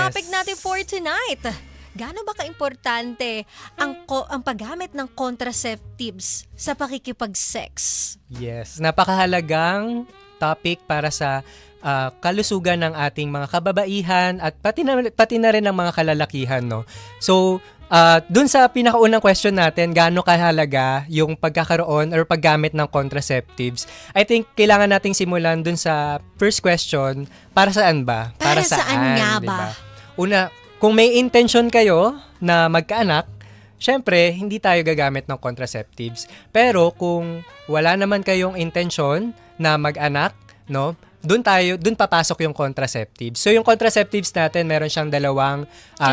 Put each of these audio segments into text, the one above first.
topic natin for tonight. Gaano ba kaimportante ang paggamit ng contraceptives sa pakikipag-sex? Yes, napakahalagang topic para sa kalusugan ng ating mga kababaihan at pati na rin ng mga kalalakihan, no? So, dun sa pinakaunang question natin, gaano kahalaga yung pagkakaroon or paggamit ng contraceptives, I think kailangan nating simulan dun sa first question, para saan ba? Para saan nga ba? Diba? Una, kung may intention kayo na magkaanak, syempre, hindi tayo gagamit ng contraceptives. Pero kung wala naman kayong intention na mag-anak, no? Doon papasok yung contraceptives. So yung contraceptives natin, meron siyang dalawang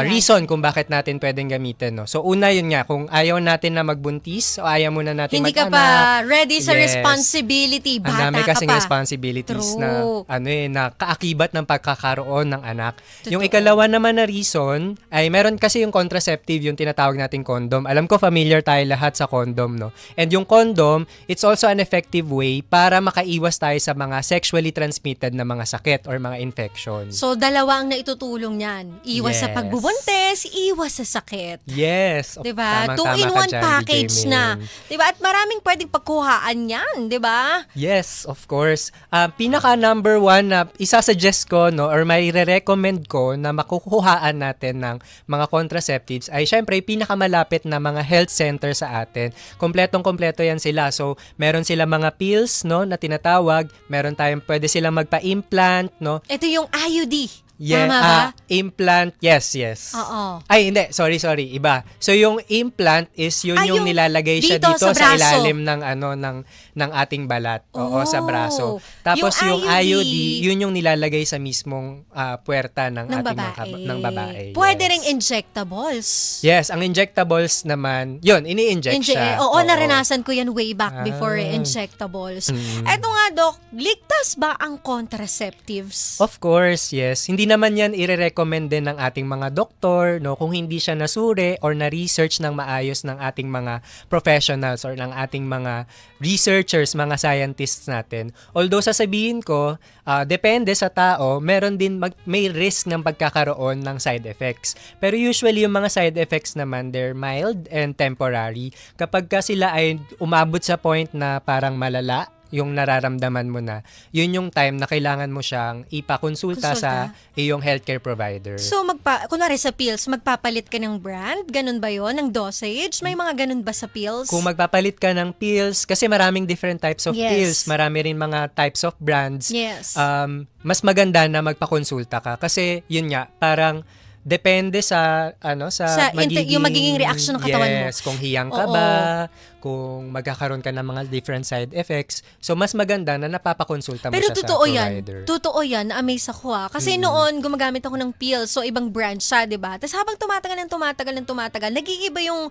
reason kung bakit natin pwedeng gamitin, no. So una yun nga, kung ayaw natin na magbuntis o ayaw muna natin Hindi mag-anak. ka pa ready sa Yes. responsibility, bata Ang dami ka kasing pa. responsibilities True. na kaakibat ng pagkakaroon ng anak. Totoo. Yung ikalawa naman na reason ay meron kasi yung contraceptive, yung tinatawag nating condom. Alam ko familiar tayo lahat sa condom, no. And yung condom, it's also an effective way para makaiwas tayo sa mga sexually transmitted na mga sakit or mga infections. So, dalawa ang naitutulong niyan. Iwas sa Yes. pagbubuntis, iwas sa sakit. Yes. Diba? Tamang-tama 2-in-1 ka dyan, package DJ na. Min. Diba? At maraming pwedeng pagkuhaan yan, diba? Yes, of course. Pinaka number one na isasuggest ko, no, or may re-recommend ko na makukuhaan natin ng mga contraceptives ay syempre pinakamalapit na mga health center sa atin. Kompletong-kompleto yan sila. So, meron sila mga pills, no, na tinatawag. Meron tayong pwede silang magpa-implant, no. Ito yung IUD. Yeah, Tama ba? Implant, yes. Oo. Ay, hindi. Sorry. Iba. So, yung implant is yun yung Yung nilalagay siya dito dito sa sa braso. ilalim ng ating balat. Oo, sa braso. Tapos Yung yung IUD, IUD, yun yung nilalagay sa mismong puwerta ng ng ating babae. ng babae. Pwede Yes. ring injectables. Yes, ang injectables naman, yun, ini-inject siya. Oo, naranasan ko yan way back before Ah. injectables. Eto nga, Doc, ligtas ba ang contraceptives? Of course, yes. Hindi naman yan i-recommend din ng ating mga doktor, no, kung hindi siya nasuri or na-research ng maayos ng ating mga professionals or ng ating mga researchers, mga scientists natin. Although sasabihin ko, depende sa tao, meron din may risk ng pagkakaroon ng side effects. Pero usually yung mga side effects naman, they're mild and temporary. Kapag ka sila ay umabot sa point na parang malala, yung nararamdaman mo na, yun yung time na kailangan mo siyang ipakonsulta sa iyong healthcare provider. So, kunwari sa pills, magpapalit ka ng brand? Ganun ba yon ng dosage? May mga ganun ba sa pills? Kung magpapalit ka ng pills, kasi maraming different types of Yes. pills, marami rin mga types of brands, Yes. mas maganda na magpakonsulta ka. Kasi, yun nga, parang depende sa yung magiging reaction ng katawan mo. Yes, kung hiyang ka Oo. ba, kung magkakaroon ka ng mga different side effects. So, mas maganda na napapakonsulta mo Pero siya totoo sa yan. provider. Totoo yan. Na-amaze ako Kasi noon, gumagamit ako ng pills. So, ibang brand siya, di ba? Tapos habang tumatagal, nag-iiba yung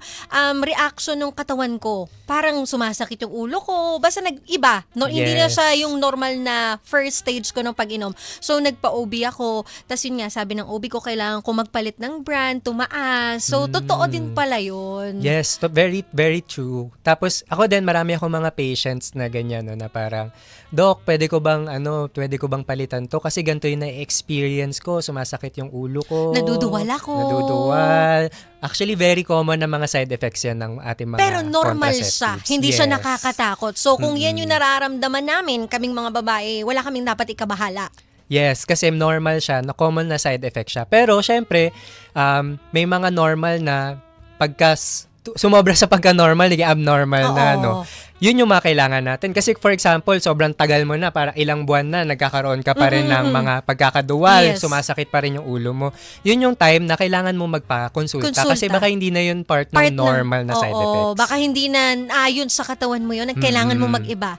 reaction ng katawan ko. Parang sumasakit yung ulo ko. Basta nag-iba. No, Hindi na Yes. siya yung normal na first stage ko ng pag-inom. So, nagpa-OB ako. Tapos yun nga, sabi ng OB ko, kailangan ko magpalit ng brand, tumaas. So, totoo din pala yun. Yes, very, very true. Tapos, ako din, marami akong mga patients na ganyan, no, na parang, Doc, pwede ko bang palitan to? Kasi ganito yung na-experience ko, sumasakit yung ulo ko. Naduduwal ako. Naduduwal. Actually, very common na mga side effects yan ng ating mga Pero normal siya. contraceptives. Hindi siya Yes. nakakatakot. So, kung yan yung nararamdaman namin, kaming mga babae, wala kaming dapat ikabahala. Yes, kasi normal siya, na common na side effect siya. Pero, syempre, may mga normal na sumobra sa pagka-normal, naging abnormal na, Oo. no? Yun yung mga kailangan natin. Kasi for example, sobrang tagal mo na, parang ilang buwan na, nagkakaroon ka pa rin ng mga pagkakaduwal, Yes. sumasakit pa rin yung ulo mo. Yun yung time na kailangan mo magpa-konsulta. Kasi baka hindi na yun part ng normal na side effects. Baka hindi na ayon sa katawan mo yun at kailangan mo mag-iba.